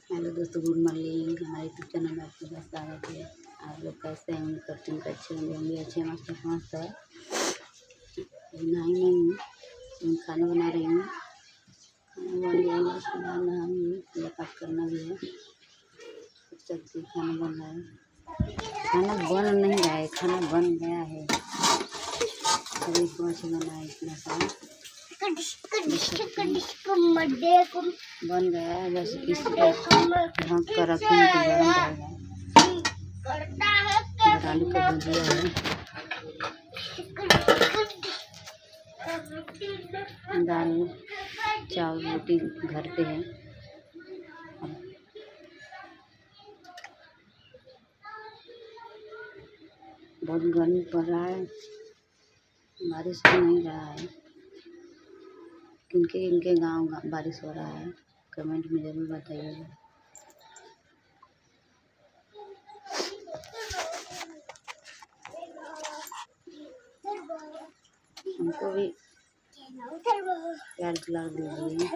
Hello दोस्तों, good morning. हमारे YouTube channel में आपका स्वागत है। आप लोग कैसे हैं? उम्मीद करती हूँ अच्छे होंगे। हम भी अच्छे मस्त मस्त है। नहाई नहीं हूँ, खाना बना रही हूँ। खाना बन जाएगा, उसके बाद नहाऊंगी। पूजा पाठ करना भी है। सबसे खाना बन रहा है। खाना बन नहीं रहा है, खाना बन गया है। अभी कुछ बना है इतना सारा बन गया है। बस इसी पर ढक कर रखेंगे तो गर्म रहेगा। आलू का भुजिया है। दाल चावल रोटी घर पे है। बहुत गर्मी पड़ रहा है, बारिश भी नहीं रहा है। किनके किनके गांव बारिश हो रहा है, कमेंट में ज़रूर बताइएगा। हमको भी प्यार दुलार दीजिए।